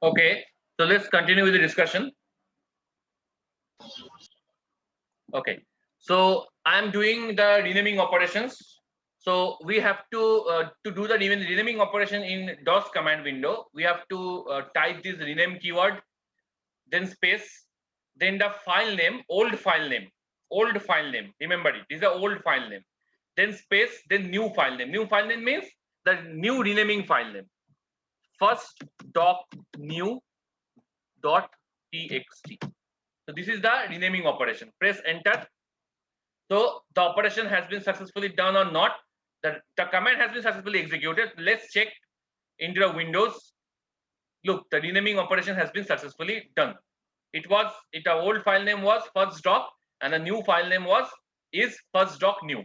Okay, so let's continue with the discussion. Okay, so I'm doing the renaming operations. So we have to do the renaming operation in DOS command window. We have to type this rename keyword, then space, then the file name, old file name, old file name. Remember it. This is the old file name. Then space, then new file name. New file name means the new renaming file name. First doc new dot txt. So this is the renaming operation. Press enter. So the operation has been successfully done or not. The command has been successfully executed. Let's check into the Windows. Look, the renaming operation has been successfully done. The old file name was first doc and the new file name is first doc new.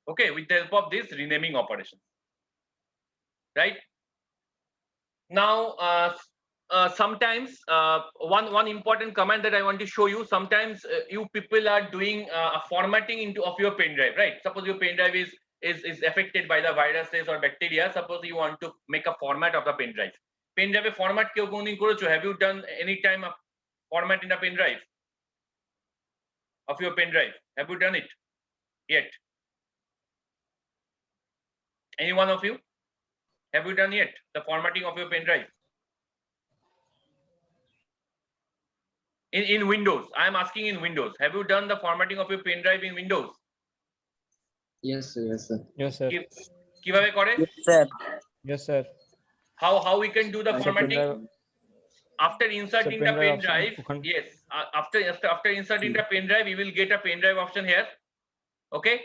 Okay, with the help of this renaming operation. Right? Now, sometimes one important command that I want to show you. Sometimes you people are doing a formatting of your pen drive, right? Suppose your pen drive is affected by the viruses or bacteria. Suppose you want to make a format of the pen drive. Pen drive format কেউ কোনদিন করেছো? Have you done any time a format in a pen drive of your pen drive? Have you done it yet? Any one of you? Have you done yet the formatting of your pen drive? In Windows, I am asking in Windows. Have you done the formatting of your pen drive in Windows? Yes, sir. Yes, sir. Yes, sir. কিভাবে করে? Yes, sir. Yes, sir. How we can do the So formatting? pendrive- After inserting so the pen option, drive, open. yes. After inserting the pen drive, you will get a pen drive option here. Okay,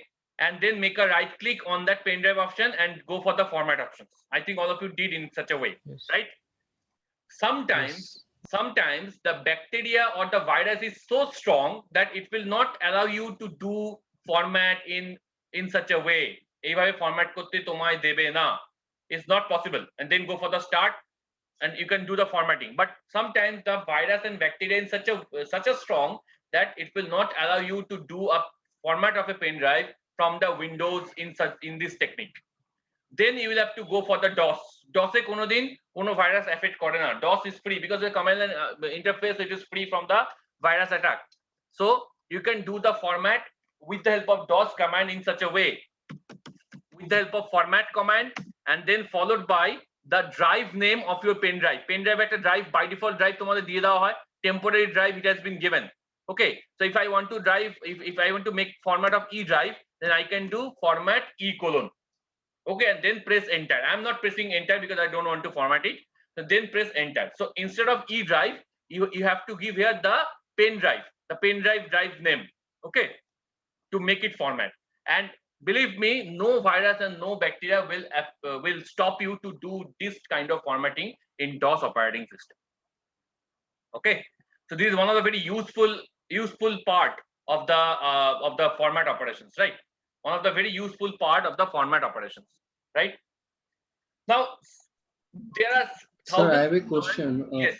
and then make a right click on that pen drive option and go for the format options. I think all of you did in such a way, Yes. right? Sometimes the bacteria or the virus is so strong that it will not allow you to do format in such a way. এইভাবে format করতে তোমায় দেবে না. It's not possible. And then go for the start and you can do the formatting. But sometimes the virus and bacteria is such a strong that it will not allow you to do a format of a pen drive from the Windows in this technique. Then you will have to go for the DOS. DOS এ কোনোদিন কোনো virus affect করে না. DOS is free because the command line interface, it is free from the virus attack. So you can do the format with the help of DOS command in such a way, with the help of format command, and then followed by the drive name of your pen drive. Pen drive একটা drive, by default drive তোমাদের দিয়ে দেওয়া হয়, temporary drive it has been given. Okay, so if I want to if I want to make format of E drive, then I can do format E colon. Okay, and then press enter. I'm not pressing enter because I don't want to format it. So then press enter. So instead of E drive, you have to give here the pen drive, drive name. Okay, to make it format. And believe me, no virus and no bacteria will stop you to do this kind of formatting in DOS operating system. Okay, so this is one of the very useful part of the format operations, right? One of the very useful part of the format operations, right? Now there are Sir, I have a thousands. question. Yes.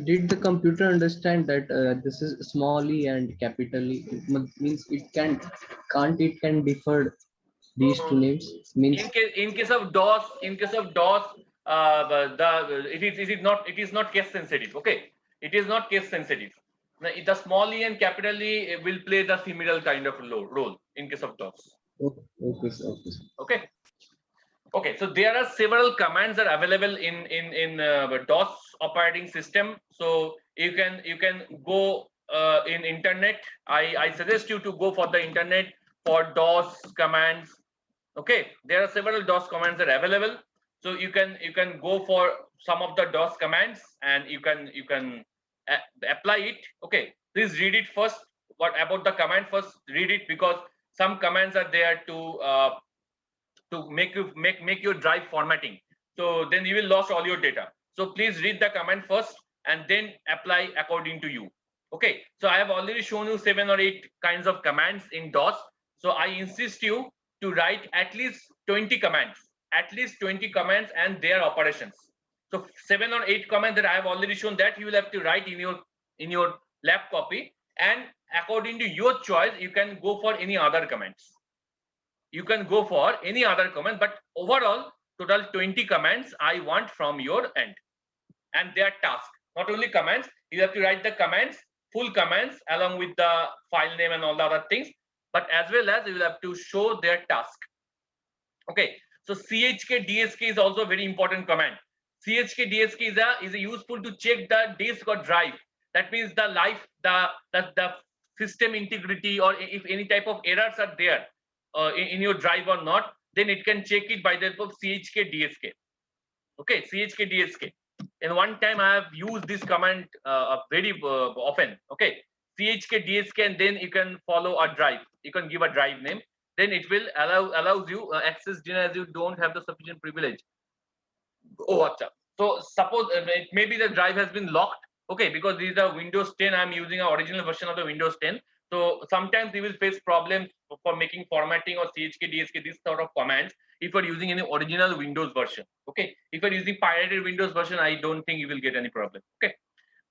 Did the computer understand that this is small e and capital E? Means it can't it can differ these two names? Means In case of DOS, it is not case sensitive. Okay, it is not case sensitive. Now, the small e and capital E will play the similar kind of role in case of DOS. okay, sir. Okay. Okay, so there are several commands that are available in DOS operating system. So you can go in internet. I suggest you to go for the internet for DOS commands. Okay, there are several DOS commands that are available. So you can go for some of the DOS commands and you can apply it. Okay, please read it first. What about the command first? Read it because some commands are there to make your drive formatting. So then you will lose all your data. So please read the command first and then apply according to you. Okay, so I have already shown you 7 or 8 kinds of commands in DOS. So I insist you to write at least 20 commands, and their operations. So 7 or 8 commands that I have already shown, that you will have to write in your lab copy, and according to your choice, you can go for any other commands. You can go for any other command, but overall total 20 commands I want from your end, and their task. Not only commands, you have to write the commands, full commands along with the file name and all the other things, but as well as you will have to show their task. Okay, so chk dsk is also a very important command. Chk dsk is a useful to check the disk or drive. That means the the system integrity, or if any type of errors are there in your drive or not, then it can check it by the help of chk dsk. Okay, chk dsk. And one time I have used this command very often. Okay, chk dsk, and then you can follow a drive. You can give a drive name. Then it will allows you access denied as you don't have the sufficient privilege. Oh, acha. So suppose maybe the drive has been locked. Okay, because these are Windows 10. I'm using an original version of the Windows 10. So sometimes you will face problems for making formatting or chk dsk, these sort of commands, if you're using any original Windows version. Okay, if you're using pirated Windows version, I don't think you will get any problem. Okay,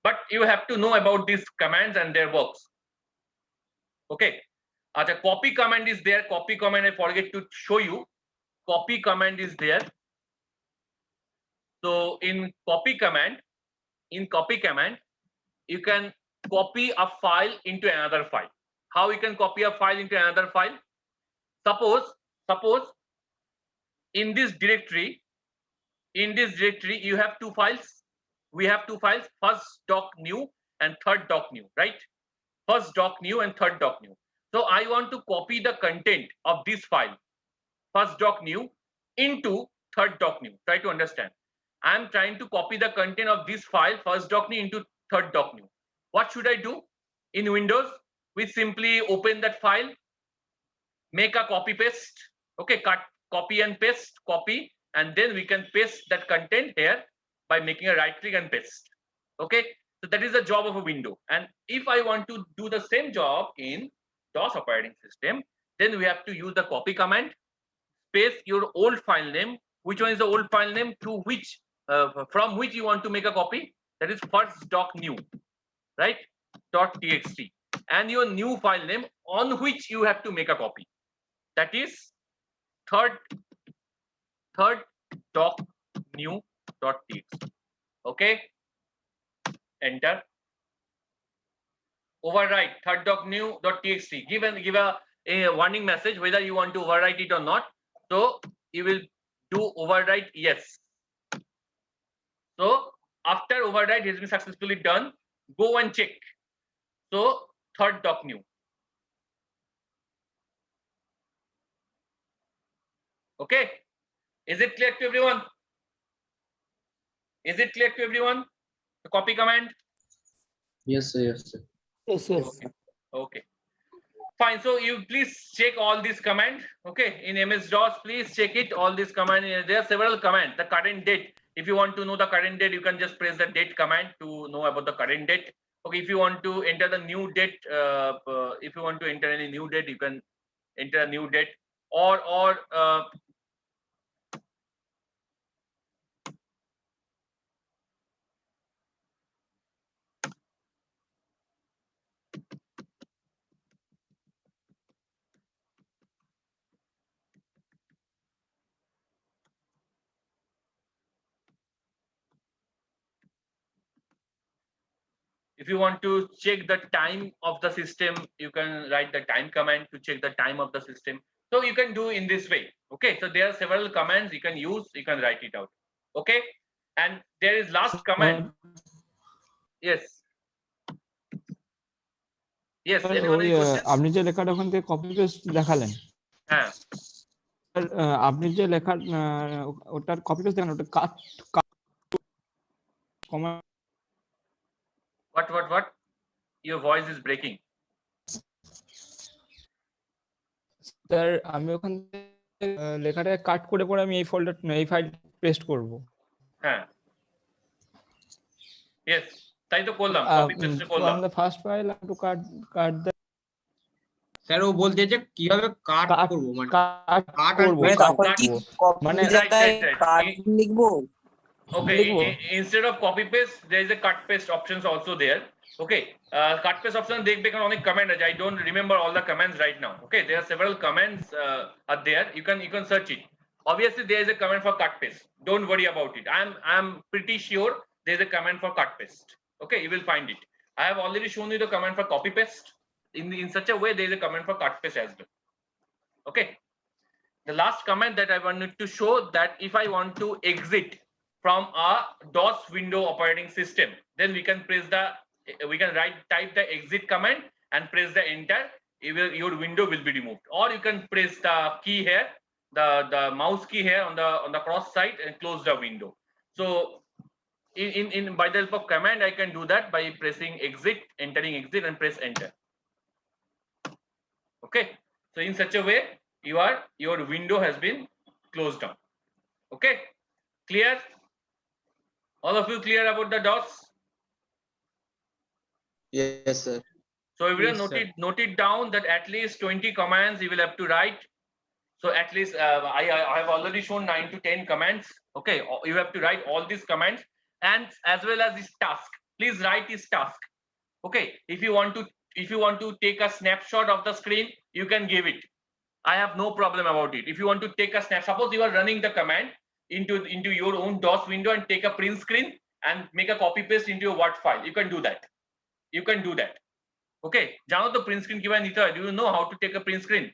but you have to know about these commands and their works. Okay, the copy command is there. Copy command, I forget to show you. Copy command is there. So in copy command, you can copy a file into another file. How you can copy a file into another file? Suppose in this directory you have two files. We have two files, first doc new and third doc new, right? First doc new and third doc new. So I want to copy the content of this file, first doc new, into third doc new. Try to understand. I'm trying to copy the content of this file, first doc new, into third doc new. What should I do? In Windows, we simply open that file, make a copy paste. Okay, cut, copy and paste, copy, and then we can paste that content here by making a right click and paste. Okay, so that is the job of a window. And if I want to do the same job in DOS operating system, then we have to use the copy command, paste your old file name. Which one is the old file name through which from which you want to make a copy? That is first doc new, right? .txt, and your new file name on which you have to make a copy. That is third doc new .txt. Okay, enter. Overwrite third doc new .txt. Give a warning message whether you want to overwrite it or not. So you will do overwrite yes. So after override has been successfully done, go and check. So third doc new. Okay, is it clear to everyone? Is it clear to everyone? The copy command? Yes, sir. Yes, sir. Yes, yes. Okay. Fine. So you please check all these commands. Okay, in MS-DOS, please check it. All these commands. There are several commands. The current date. If you want to know the current date, you can just press the date command to know about the current date. Okay, if you want to enter the new date, if you want to enter any new date, you can enter a new date. Or if you want to check the time of the system, you can write the time command to check the time of the system. So you can do in this way. Okay, so there are several commands you can use. You can write it out. Okay, and there is last command. Yes. Yes. Anyone any questions? আপনি যে লেখাটা ওখান থেকে copy paste দেখালেন, হ্যাঁ, আপনি যে লেখা ওটার কপি পেস্ট দেখালেন, ওটা cut command. What? Your voice is breaking. Sir আমি ওখান থেকে লেখাটা কাট করে পরে আমি এই ফোল্ডার এই ফাইল পেস্ট করব। হ্যাঁ, yes, তাই তো করলাম, কপি পেস্ট করলাম। From the first file to cut the sir ও বলতে যে কিভাবে কাট করব, মানে কাট করব, মানে লিখবো। Okay, instead of copy paste, there is a cut paste options also there. Okay, cut paste option dekhbe karon onek command ache. I don't remember all the commands right now. Okay, there are several commands are there. You can search it. Obviously, there is a command for cut paste. Don't worry about it. I'm pretty sure there is a command for cut paste. Okay, you will find it. I have already shown you the command for copy paste. In such a way, there is a command for cut paste as well. Okay. The last command that I wanted to show, that if I want to exit from a DOS window operating system, then we can type the exit command and press the enter. Your window will be removed. Or you can press the key here, the mouse key here on the cross side, and close the window. So by the help of command, I can do that by pressing exit, entering exit, and press enter. Okay. So in such a way, your window has been closed down. Okay, clear? All of you clear about the DOS? Yes, sir. So everyone Yes, sir. note it down that at least 20 commands you will have to write. So at least I have already shown 9 to 10 commands. Okay, you have to write all these commands, and as well as this task. Please write this task. Okay, if you want to take a snapshot of the screen, you can give it. I have no problem about it. If you want to take a snap, suppose you are running the command into your own DOS window and take a print screen and make a copy paste into your Word file, you can do that. You can do that. Okay, jano to print screen kiva nita. Do you know how to take a print screen?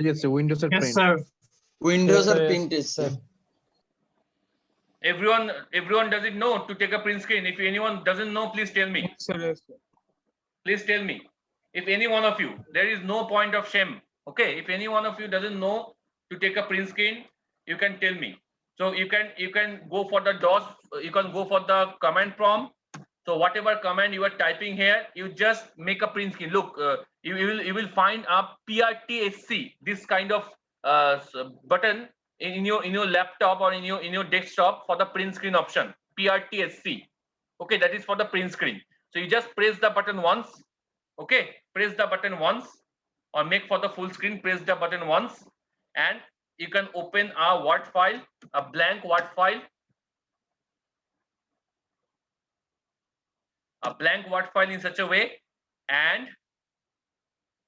Yes, sir. Windows are Yes, print. sir. Windows Yes, are sir, printed, sir. Everyone does it know to take a print screen? If anyone doesn't know, please tell me. Yes, sir. Yes, sir. Please tell me. If any one of you, there is no point of shame. Okay, if any one of you doesn't know to take a print screen, you can tell me. So you can go for the DOS, you can go for the command prompt. So whatever command you are typing here, you just make a print screen. Look, you will find a PRTSC, this kind of button in your laptop or in your desktop for the print screen option. PRTSC. Okay, that is for the print screen. So you just press the button once. Okay, press the button once, or make for the full screen, press the button once, and you can open a Word file, a blank Word file, in such a way, and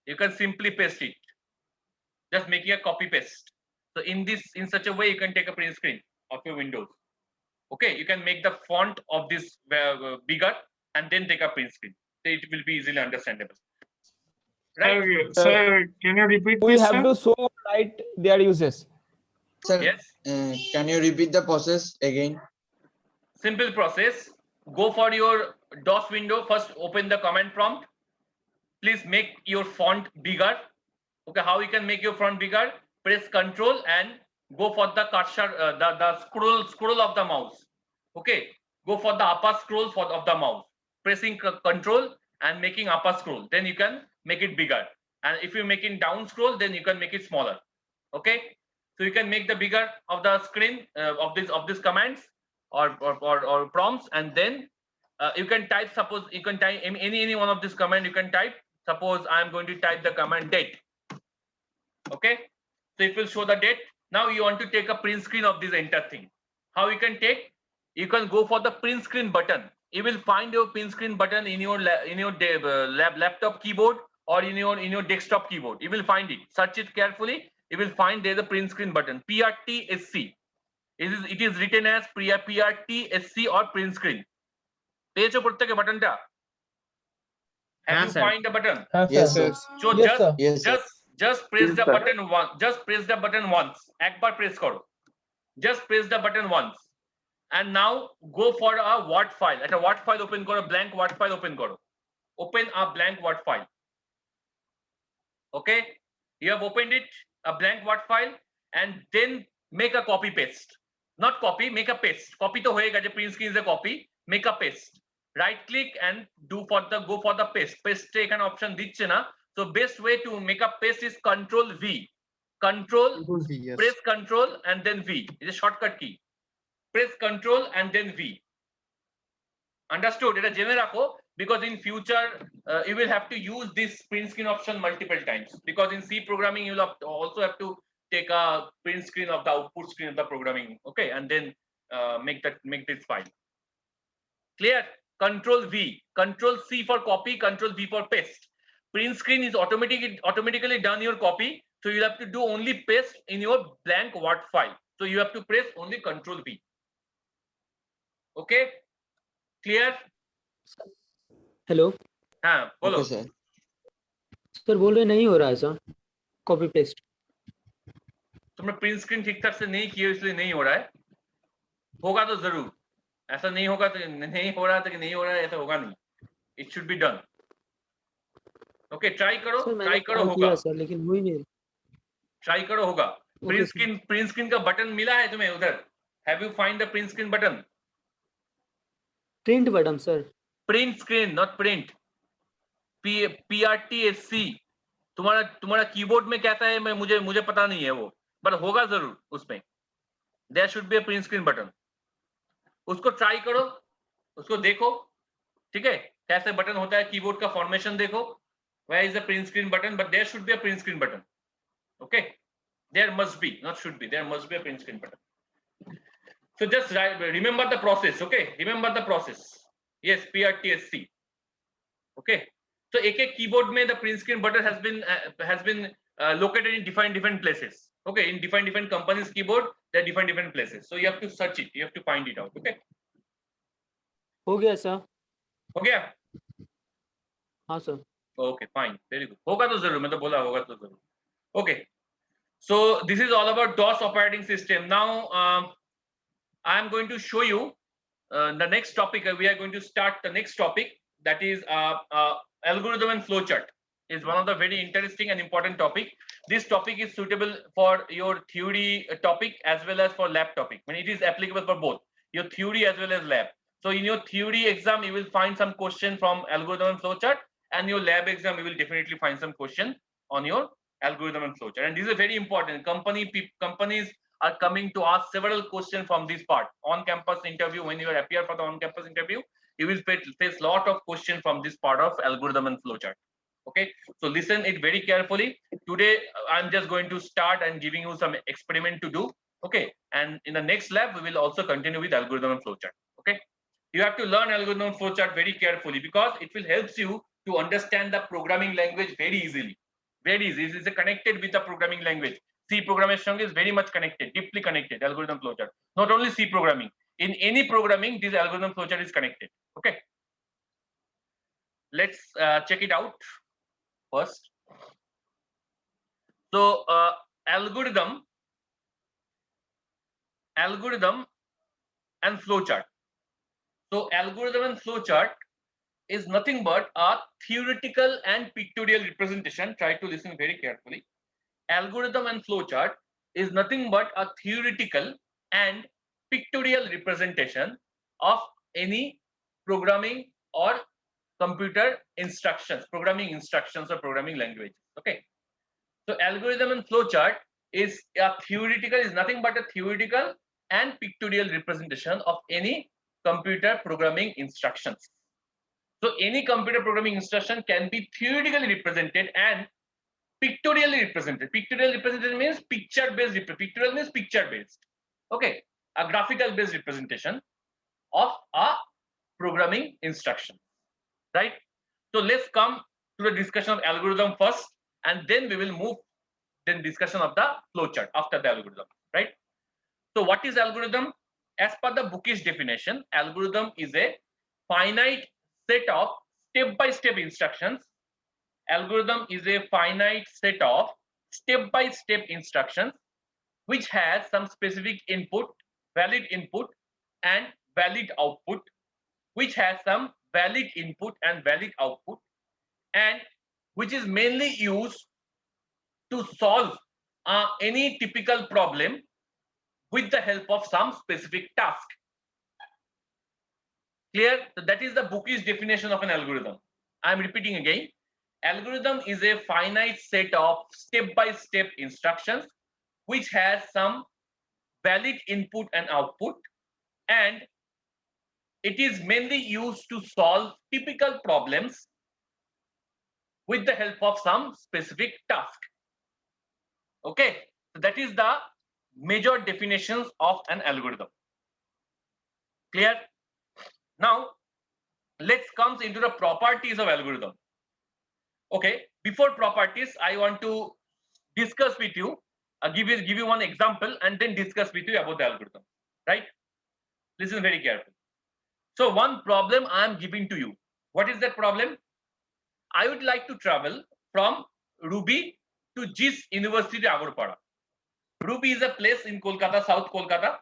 you can simply paste it, just making a copy paste. So in such a way, you can take a print screen of your Windows. Okay, you can make the font of this bigger and then take a print screen. So it will be easily understandable. Right? Sir, can you repeat We this, have sir? to show right their uses. Sir, Yes. can you repeat the process again? Simple process. Go for your DOS window. First, open the command prompt. Please make your font bigger. Okay, how you can make your font bigger? Press Control and go for the cursor, the scroll of the mouse. Okay, go for the upper scroll of the mouse. Pressing Control and making upper scroll. Then you can make it bigger. And if you're making down scroll, then you can make it smaller. Okay, so you can make the bigger of the screen of these commands or prompts, and then you can type. Suppose you can type any one of this command. You can type. Suppose I am going to type the command date. Okay, so it will show the date. Now you want to take a print screen of this entire thing. How you can take? You can go for the print screen button. You will find your print screen button in your laptop keyboard or in your desktop keyboard. You will find it. Search it carefully. You will find there's a print screen button. PRTSC. It is written as PRTSC or print screen. পেয়েছো প্রত্যেকে বাটনটা? Have হ্যাঁ, you sir. find the button? Yes, sir. So Yes, sir. Yes, sir. just press the button once. Just press the button once. একবার press করো. Just press the button once. And now go for a Word file. At a Word file open করো, blank Word file open করো. Open a blank Word file. Okay, you have opened it, a blank Word file, and then make a copy paste. Not copy, make a paste. Copy to hoye gache, print screen is a copy. Make a paste. Right click and go for the paste. Paste ekhane option dicche na. So best way to make a paste is Control V. Control, Yes. press Control and then V. It's a shortcut key. Press Control and then V. Understood? Eta jene rakho, because in future you will have to use this print screen option multiple times, because in C programming you will also have to take a print screen of the output screen of the programming. Okay, and then make this file. Clear? Control V, Control C for copy, Control V for paste. Print screen is automatically done your copy. So you have to do only paste in your blank Word file. So you have to press only Control V. Okay, clear? Hello हाँ बोलो. Okay, sir. Sir बोल रहे नहीं हो रहा है sir copy paste तुमने print screen ठीक ठाक से नहीं किया इसलिए नहीं हो रहा है. होगा तो जरूर. ऐसा नहीं होगा तो नहीं हो रहा, तो नहीं हो रहा है, ऐसा होगा नहीं. It should be done. Okay, try करो, सर मैंने ट्राई करो, ट्राई होगा. किया सर लेकिन हो ही नहीं ट्राई करो, होगा. ओके सर प्रिंट स्क्रीन का बटन मिला है तुम्हें उधर? Have you find the print screen button? Print button sir print screen, not print. PRTSC. तुम्हारा कीबोर्ड में कैसा है, मैं मुझे पता नहीं है वो, पर होगा जरूर उसमें. There should be a print screen button. उसको ट्राई करो, उसको देखो, ठीक है, कैसे बटन होता है, कीबोर्ड का फॉर्मेशन देखो. Where is the print screen button? But there should be a print screen button. Okay, there must be, not should be, there must be a print screen button. So just remember the process. Okay, remember the process. Yes, PRTSC. Okay, so एक keyboard में the print screen button has been located in different places. Okay, in different companies keyboard, there are different places. So you have to search it, you have to find it out. Okay, हो गया sir हो गया? हाँ sir Okay, fine, very good. होगा तो जरूर, मैं तो बोला होगा तो जरूर. Okay, so this is all about DOS operating system. Now I am going to show you the next topic. We are going to start the next topic, that is algorithm and flowchart. Is one of the very interesting and important topic. This topic is suitable for your theory topic as well as for lab topic. I mean, it is applicable for both your theory as well as lab. So in your theory exam, you will find some question from algorithm and flowchart, and your lab exam, you will definitely find some question on your algorithm and flowchart. And this is very important. Companies are coming to ask several questions from this part. On-campus interview, when you appear for the on-campus interview, you will face lot of questions from this part of algorithm and flowchart. Okay, so listen it very carefully. Today I'm just going to start and giving you some experiment to do. Okay, and in the next lab we will also continue with algorithm and flowchart. Okay, you have to learn algorithm and flowchart very carefully because it will help you to understand the programming language very easily. Very easy. It is connected with the programming language. C programming is very much connected, deeply connected. Algorithm flowchart. Not only C programming. In any programming, this algorithm flowchart is connected. Okay. Let's check it out first. So algorithm and flowchart. So algorithm and flowchart is nothing but a theoretical and pictorial representation. Try to listen very carefully. Algorithm and flowchart is nothing but a theoretical and pictorial representation of any programming or computer instructions, programming instructions or programming language. Okay. So algorithm and flowchart is nothing but a theoretical and pictorial representation of any computer programming instructions. So any computer programming instruction can be theoretically represented and pictorially represented. Pictorial representation means picture-based. Pictorial means picture-based. Okay, a graphical-based representation of a programming instruction. Right. So let's come to the discussion of algorithm first, and then we will move then discussion of the flowchart after the algorithm. Right. So what is algorithm? As per the bookish definition, algorithm is a finite set of step-by-step instructions. Algorithm is a finite set of step-by-step instructions which has some specific input, valid input and valid output, which has some valid input and valid output, and which is mainly used to solve any typical problem with the help of some specific task. Clear? So that is the bookish definition of an algorithm. I am repeating again. Algorithm is a finite set of step-by-step instructions which has some valid input and output, and it is mainly used to solve typical problems with the help of some specific task. Okay, so that is the major definitions of an algorithm. Clear? Now let's come into the properties of algorithm. Okay, before properties, I want to discuss with you, give you one example and then discuss with you about the algorithm, right? Listen very carefully. So one problem I am giving to you. What is that problem? I would like to travel from Ruby to JIS University Agarpada. Ruby is a place in Kolkata, South Kolkata.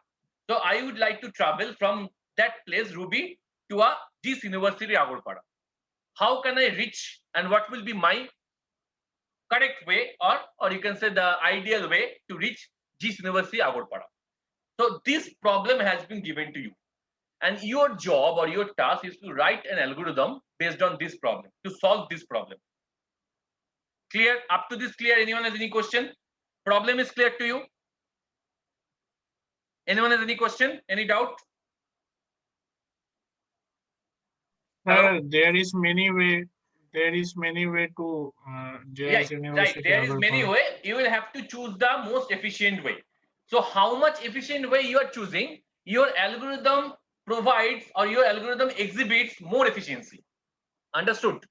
So I would like to travel from that place, Ruby, to a JIS University Agarpada. How can I reach and what will be my correct way, or you can say the ideal way to reach JIS University Agarpada? So this problem has been given to you. And your job or your task is to write an algorithm based on this problem, to solve this problem. Clear? Up to this clear? Anyone has any question? Problem is clear to you? Anyone has any question? Any doubt? Hello? There is many way. There is many way to Right, JS University. right. There is many way. You will have to choose the most efficient way. So how much efficient way you are choosing, your algorithm provides or your algorithm exhibits more efficiency. Understood?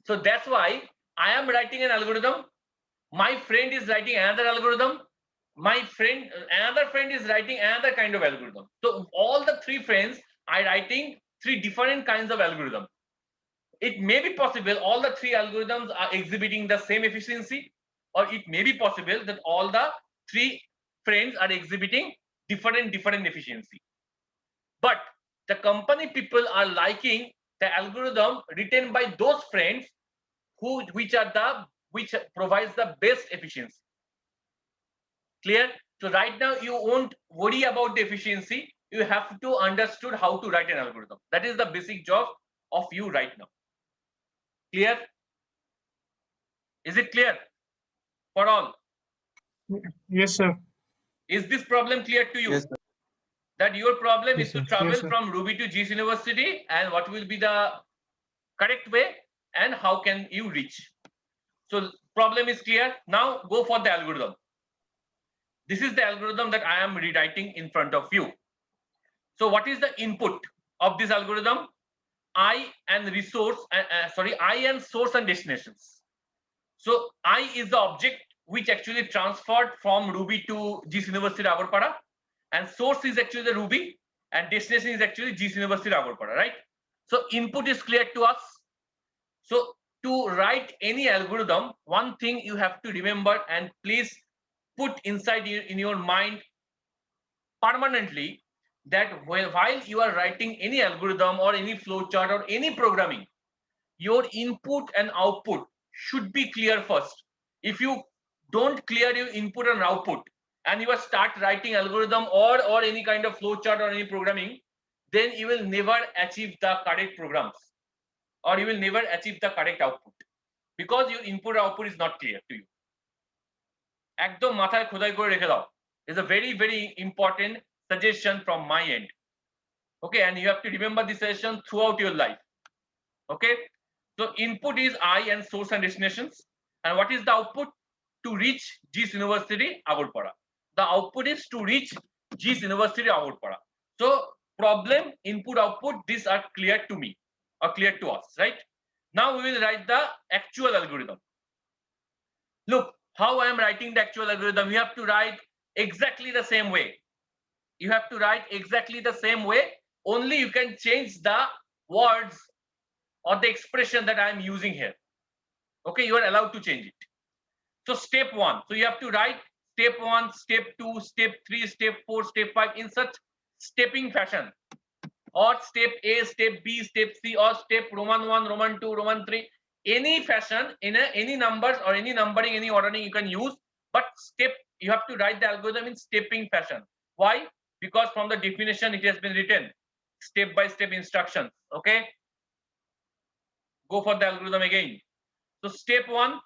So that's why I am writing an algorithm. My friend is writing another algorithm. Another friend is writing another kind of algorithm. So all the three friends are writing three different kinds of algorithm. It may be possible all the three algorithms are exhibiting the same efficiency, or it may be possible that all the three friends are exhibiting different efficiency. But the company people are liking the algorithm written by those friends which provides the best efficiency. Clear? So right now you won't worry about the efficiency. You have to understood how to write an algorithm. That is the basic job of you right now. Clear? Is it clear for all? Yes, sir. Is this problem clear to you? Yes, sir. That your problem Yes, is to sir. travel Yes, sir. from Ruby to JIS University, and what will be the correct way and how can you reach? So problem is clear. Now go for the algorithm. This is the algorithm that I am rewriting in front of you. So what is the input of this algorithm? I and source and destinations. So I is the object which actually transferred from Ruby to JIS University Agarpada, and source is actually the Ruby, and destination is actually JIS University Agarpada, right? So input is clear to us. So to write any algorithm, one thing you have to remember and please put inside in your mind permanently, that while you are writing any algorithm or any flowchart or any programming, your input and output should be clear first. If you don't clear your input and output and you start writing algorithm or any kind of flowchart or any programming, then you will never achieve the correct programs, or you will never achieve the correct output, because your input output is not clear to you. একদম মাথায় খোদাই করে রেখে দাও. Is a very important suggestion from my end. Okay, and you have to remember this suggestion throughout your life. Okay, so input is I and source and destinations, and what is the output? To reach JIS University Agarpada. The output is to reach JIS University Agarpada. So problem, input, output, these are clear to me or clear to us, right? Now we will write the actual algorithm. Look how I am writing the actual algorithm. You have to write exactly the same way. You have to write exactly the same way. Only you can change the words or the expression that I am using here. Okay, you are allowed to change it. So step 1. So you have to write step 1, step 2, step 3, step 4, step 5 in such stepping fashion, or step A, step B, step C, or step Roman 1, Roman 2, Roman 3, any fashion in any numbers or any numbering, any ordering you can use, but you have to write the algorithm in stepping fashion. Why? Because from the definition it has been written step by step instructions. Okay, go for the algorithm again. So step 1,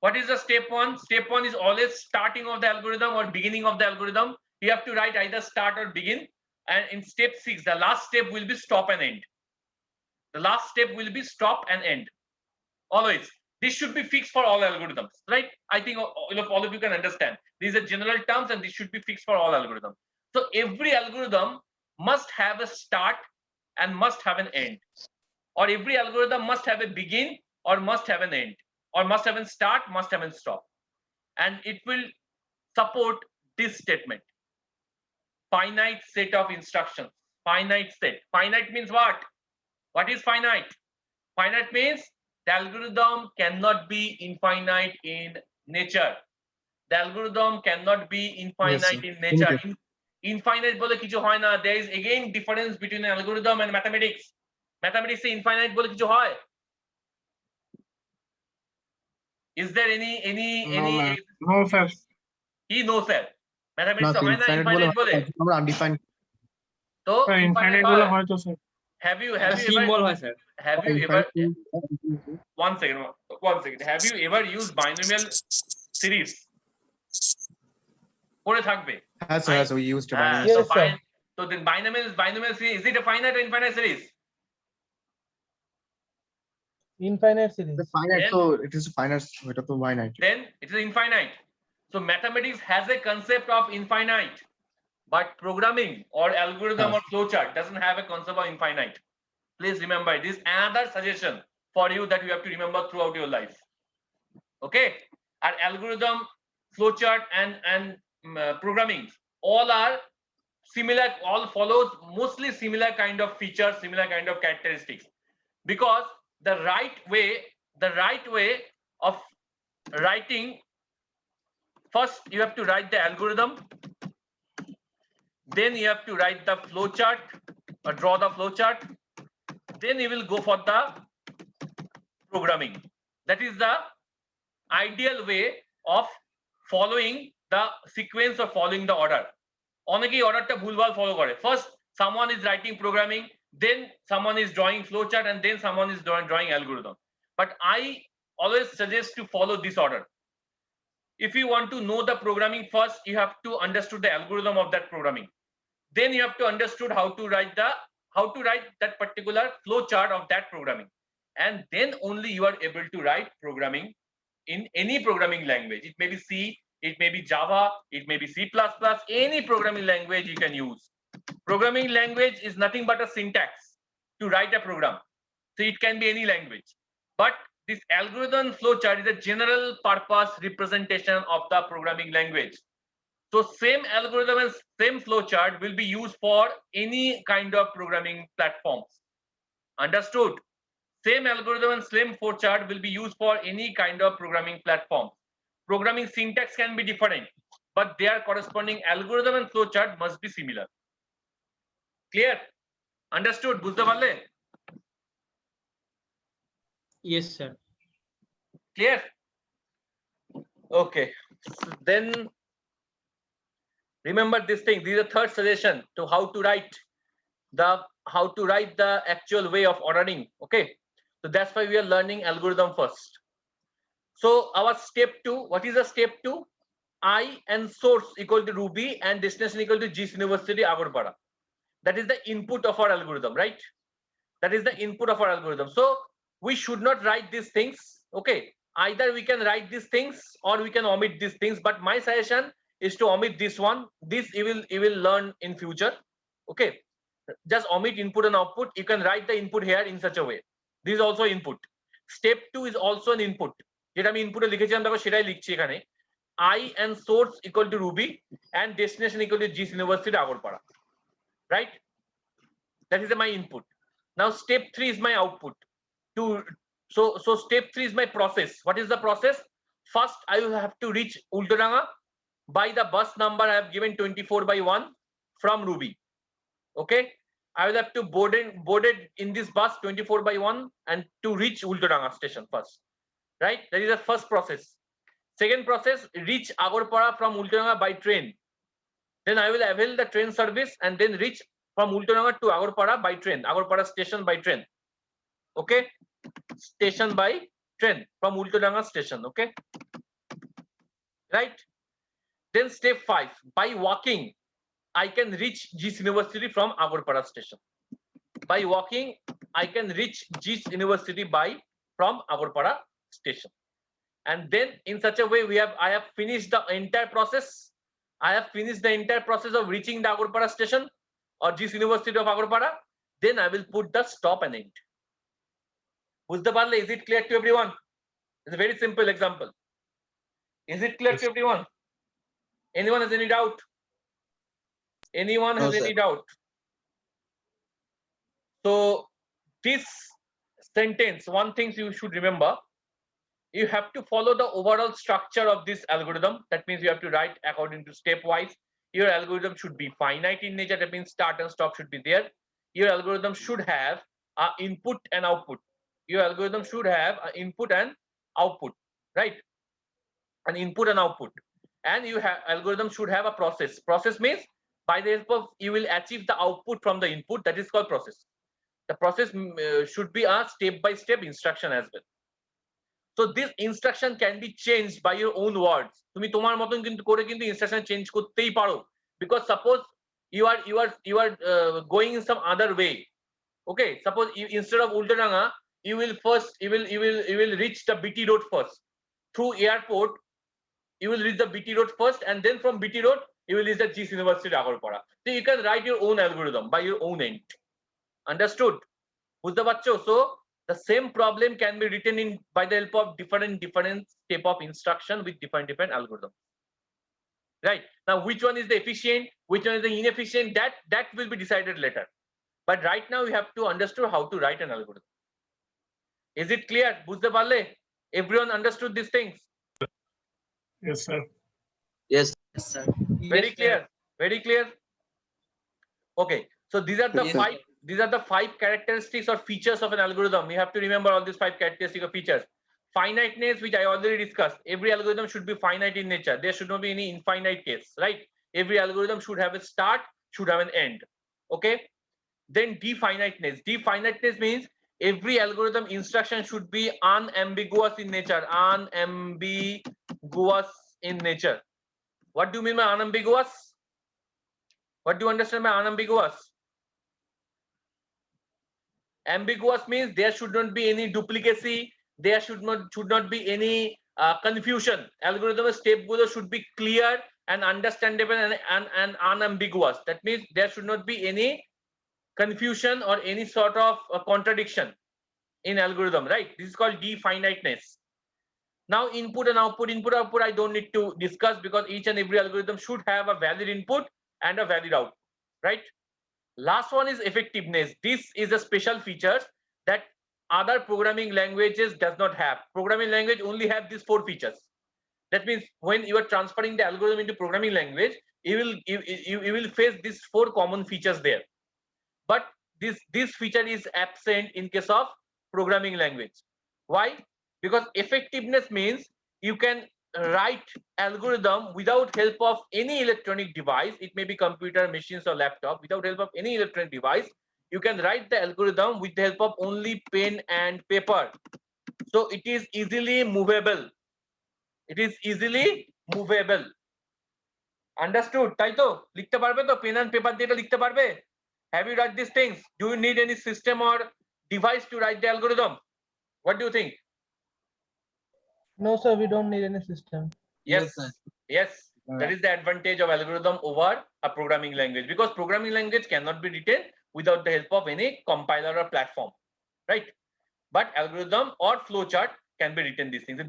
what is the step 1? Step 1 is always starting of the algorithm or beginning of the algorithm. You have to write either start or begin. And in step 6, the last step will be stop and end. The last step will be stop and end. Always. This should be fixed for all algorithms, right? I think all of you can understand. These are general terms and this should be fixed for all algorithms. So every algorithm must have a start and must have an end. Or every algorithm must have a begin or must have an end. Or must have a start, must have a stop. and it will support this statement. Finite set of instructions. Finite set. Finite means what? What is finite? Finite means the algorithm cannot be infinite in nature. The algorithm cannot be infinite sir. in nature. Limited. Infinite bole kichu hoy na. There is again difference between an algorithm and mathematics. Mathematics se infinite bole kichu hoy. Is there any No, sir. he knows sir. Mathematics Not se hoy na infinite infinite bole. আমরা undefined So Sir, infinite hoy. বলে হয়তো sir. Have you symbol হয় sir. have you ever infinite one second have you ever used binomial series? পড়ে থাকবে। হ্যাঁ sir হ্যাঁ sir we used to Ah, binomial so Yes, sir. so then binomial series, is it a finite or infinite series? Infinite series. finite Then- so it is finite এটা তো finite Then it is infinite. So mathematics has a concept of infinite, but programming or algorithm Yes. or flowchart doesn't have a concept of infinite. Please remember this, another suggestion for you that you have to remember throughout your life. Okay, our algorithm, flowchart, and programming all are similar, all follows mostly similar kind of features, similar kind of characteristics, because the right way of writing, first you have to write the algorithm, then you have to write the flowchart or draw the flowchart, then you will go for the programming. That is the ideal way of following the sequence or following the order. অনেকেই অর্ডারটা ভুলভাল follow করে। First someone is writing programming, then someone is drawing flowchart, and then someone is drawing algorithm. But I always suggest to follow this order. If you want to know the programming, first you have to understand the algorithm of that programming. Then you have to understand how to write that particular flowchart of that programming, and then only you are able to write programming in any programming language. It may be C, it may be Java, it may be C++, any programming language you can use. Programming language is nothing but a syntax to write a program. So it can be any language. But this algorithm flowchart is a general purpose representation of the programming language. So same algorithm and same flowchart will be used for any kind of programming platforms. Understood? Same algorithm and same flowchart will be used for any kind of programming platform. Programming syntax can be different, but their corresponding algorithm and flowchart must be similar. Clear? Understood? বুঝতে পারলে? Yes sir. Clear? Okay. So then remember this thing. This is the third suggestion to how to write the actual way of ordering. Okay. So that's why we are learning algorithm first. So our step 2, what is the step 2? I and source equal to Ruby and destination equal to GC University Agarpara. That is the input of our algorithm, right? That is the input of our algorithm. So we should not write these things. Okay. Either we can write these things or we can omit these things. But my suggestion is to omit this one. This you will learn in future. Okay. Just omit input and output. You can write the input here in such a way. This is also input. Step 2 is also an input. যেটা আমি ইনপুটে লিখেছিলাম দেখো সেটাই লিখছি এখানে। I and source equal to Ruby and destination equal to GC University Agarpara. Right? That is my input. Now step 3 is my output. So step 3 is my process. What is the process? First I will have to reach Ultodanga by the bus number I have given 24/1 from Ruby. Okay, I will have to boarded in this bus 24/1 and to reach Ultodanga station first. Right? That is the first process. Second process, reach Agarpara from Ultodanga by train. Then I will avail the train service and then reach from Ultodanga to Agarpara by train. Agarpara station by train. Okay, station by train from Ultodanga station. Okay, right? Then step 5, by walking I can reach GC University from Agarpara station. By walking I can reach GC University from Agarpara station. And then in such a way I have finished the entire process. I have finished the entire process of reaching the Agarpara station or GC University of Agarpara. Then I will put the stop and end. বুঝতে পারলে? Is it clear to everyone? It's a very simple example. Is it clear to everyone? Anyone has any doubt? Anyone No, has sir. any doubt? So this sentence, one thing you should remember, you have to follow the overall structure of this algorithm. That means you have to write according to stepwise. Your algorithm should be finite in nature. That means start and stop should be there. Your algorithm should have an input and output. Your algorithm should have an input and output, right? An input and output. And you have algorithm should have a process. Process means by the help of you will achieve the output from the input. That is called process. The process should be a step-by-step instruction as well. So this instruction can be changed by your own words. তুমি তোমার মতন কিন্তু করে কিন্তু instruction change করতেই পারো, because suppose you are going in some other way. Okay, suppose you, instead of Ultaranga, you will reach the BT road first. Through airport, you will reach the BT road first, and then from BT road you will reach the GS University Agarpara. So you can write your own algorithm by your own end. Understood? বুঝতে পারছো? So the same problem can be written in by the help of different step of instruction with different algorithm. Right? Now, which one is the efficient, which one is the inefficient, that will be decided later. But right now, you have to understand how to write an algorithm. Is it clear? বুঝতে পারলে? Everyone understood these things? Yes, sir. Yes. Very clear. Very clear. Okay. So these are the Yes, sir. five characteristics or features of an algorithm. You have to remember all these five characteristics or features. Finiteness, which I already discussed. Every algorithm should be finite in nature. There should not be any infinite case, right? Every algorithm should have a start, should have an end. Okay. Then definiteness. Definiteness means every algorithm instruction should be unambiguous in nature. Unambiguous in nature. What do you mean by unambiguous? What do you understand by unambiguous? Ambiguous means there should not be any duplicacy. There should not be any confusion. Algorithm step should be clear and understandable and unambiguous. That means there should not be any confusion or any sort of contradiction in algorithm, right? This is called definiteness. Now, input and output. I don't need to discuss because each and every algorithm should have a valid input and a valid output, right? Last one is effectiveness. This is a special feature that other programming languages does not have. Programming language only have these four features. That means when you are transferring the algorithm into programming language, you will face these four common features there. But this feature is absent in case of programming language. Why? Because effectiveness means you can write algorithm without help of any electronic device. It may be computer, machines, or laptop. Without help of any electronic device, you can write the algorithm with the help of only pen and paper. So it is easily movable. It is easily movable. Understood? তাই তো? লিখতে পারবে তো? Pen and paper দিয়ে এটা লিখতে পারবে? Have you write these things? Do you need any system or device to write the algorithm? What do you think? No, sir, we don't need any system. Yes, sir. yes. That is the advantage of algorithm over a programming language, because programming language cannot be written without the help of any compiler or platform, right? But algorithm or flowchart can be written these things.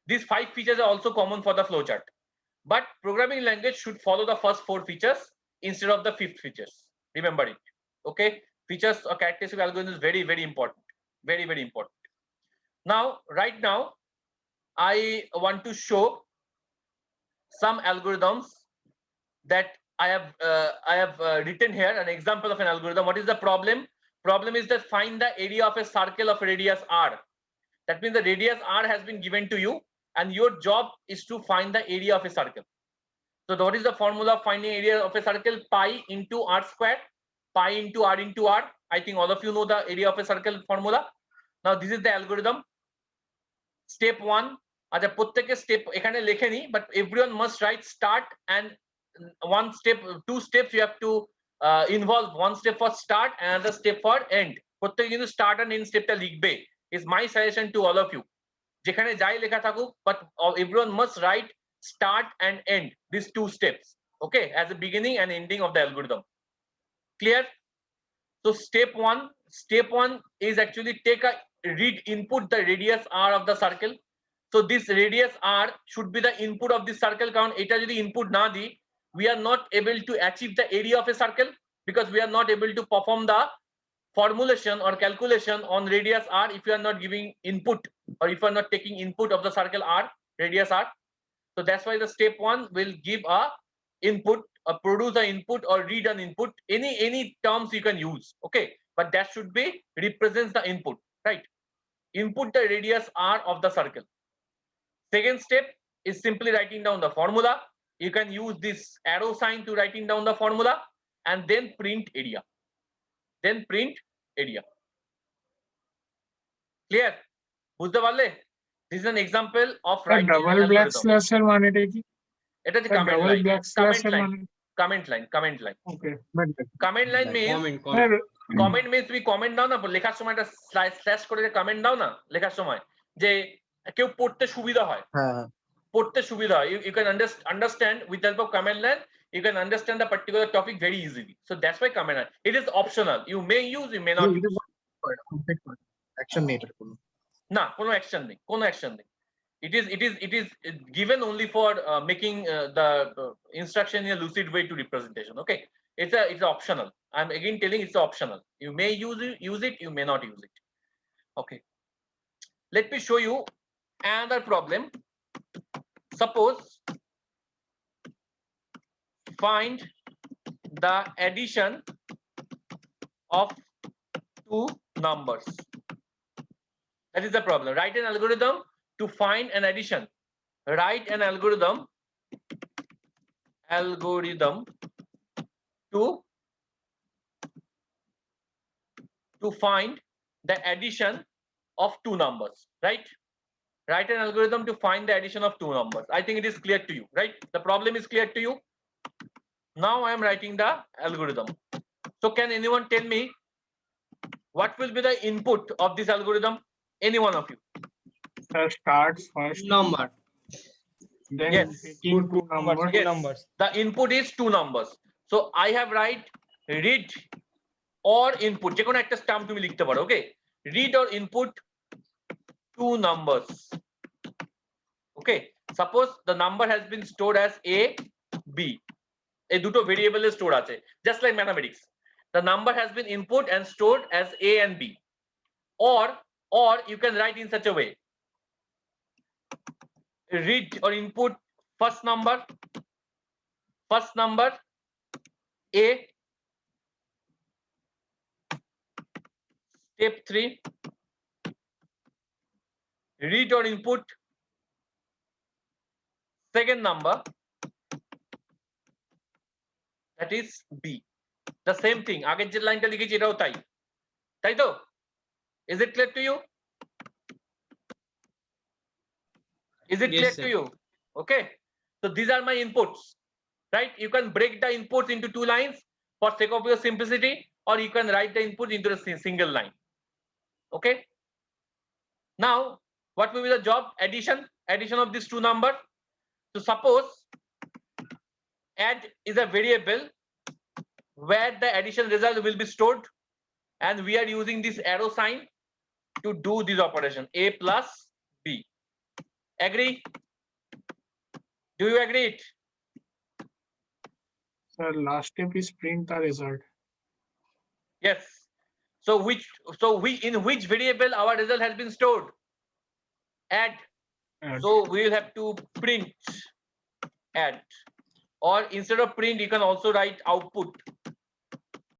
These five features are also common for the flowchart. But programming language should follow the first four features instead of the fifth features. Remember it. Okay, features or characteristic of algorithm is very, very important. Very, very important. Now, right now, I want to show some algorithms that I have written here. An example of an algorithm. What is the problem? Problem is that find the area of a circle of radius r. That means the radius r has been given to you, and your job is to find the area of a circle. So what is the formula of finding area of a circle? Pi into r squared, pi into r into r. I think all of you know the area of a circle formula. Now this is the algorithm. Step 1. আচ্ছা প্রত্যেকটা step এখানে লেখেনি, but everyone must write start and one step, two steps you have to involve. One step for start and another step for end. প্রত্যেকে কিন্তু start and end stepটা লিখবে. Is my suggestion to all of you. যেখানে যাই লেখা থাকুক, but everyone must write start and end, these two steps, okay, as the beginning and ending of the algorithm. Clear? So step one is actually take a read input the radius r of the circle. So this radius r should be the input of the circle, কারণ এটা যদি input না দিই, we are not able to achieve the area of a circle because we are not able to perform the formulation or calculation on radius r if you are not giving input or if you are not taking input of the circle r, radius r. So that's why the step 1 will give a input, produce an input or read an input, any terms you can use, okay, but that should be represents the input, right? Input the radius r of the circle. Second step is simply writing down the formula. You can use this arrow sign to writing down the formula and then print area. Then print area. Clear? বুঝতে পারলে? This is an example of writing an double black algorithm. Slash এর মানেটা কি? এটা হচ্ছে comment double line. Black slash Comment এর line. মানে Comment line. Comment line. ওকে Comment line means Comment. comment means তুমি comment দাও না লেখার সময় একটা স্ল্যাশ করে comment দাও না লেখার সময় যে কেউ পড়তে সুবিধা হয়, হ্যাঁ পড়তে সুবিধা হয়, you can understand with the help of comment line you can understand the particular topic very easily, so that's why comment line, it is optional, you may use, you may not use. Action নেই এটার কোনো। না কোনো action নেই, কোনো action নেই, it is given only for making the instruction in a lucid way to representation, okay, it's optional. I'm again telling it's optional, you may use it, you may not use it, okay. Let me show you another problem. Suppose find the addition of two numbers. That is the problem. Write an algorithm to find an addition. Write an algorithm to find the addition of two numbers, right? Write an algorithm to find the addition of two numbers. I think it is clear to you, right? The problem is clear to you. Now I am writing the algorithm. So can anyone tell me what will be the input of this algorithm? Any one of you? starts first number. then Yes. taking two numbers. Yes. numbers. The input is two numbers. So I have write read or input. যে কোনো একটা term তুমি লিখতে পারো, okay? Read or input two numbers. Okay. Suppose the number has been stored as A, B. এই দুটো ভেরিয়েবলে store আছে, just like mathematics. The number has been input and stored as A and B. Or you can write in such a way. Read or input first number A. Step 3. Read or input second number, that is B. The same thing. আগের যে লাইনটা লিখেছি এটাও তাই তো? Is it clear to you? Is it Yes, clear sir. to you? Okay. So these are my inputs, right? You can break the inputs into two lines for sake of your simplicity, or you can write the input into a single line. Okay. Now, what will be the job? Addition of these two numbers. So suppose add is a variable where the addition result will be stored, and we are using this arrow sign to do this operation, A plus B. Agree? Do you agree it? Sir, last step is print the result. Yes. So in which variable our result has been stored? Add. Add. So we will have to print add, or instead of print you can also write output.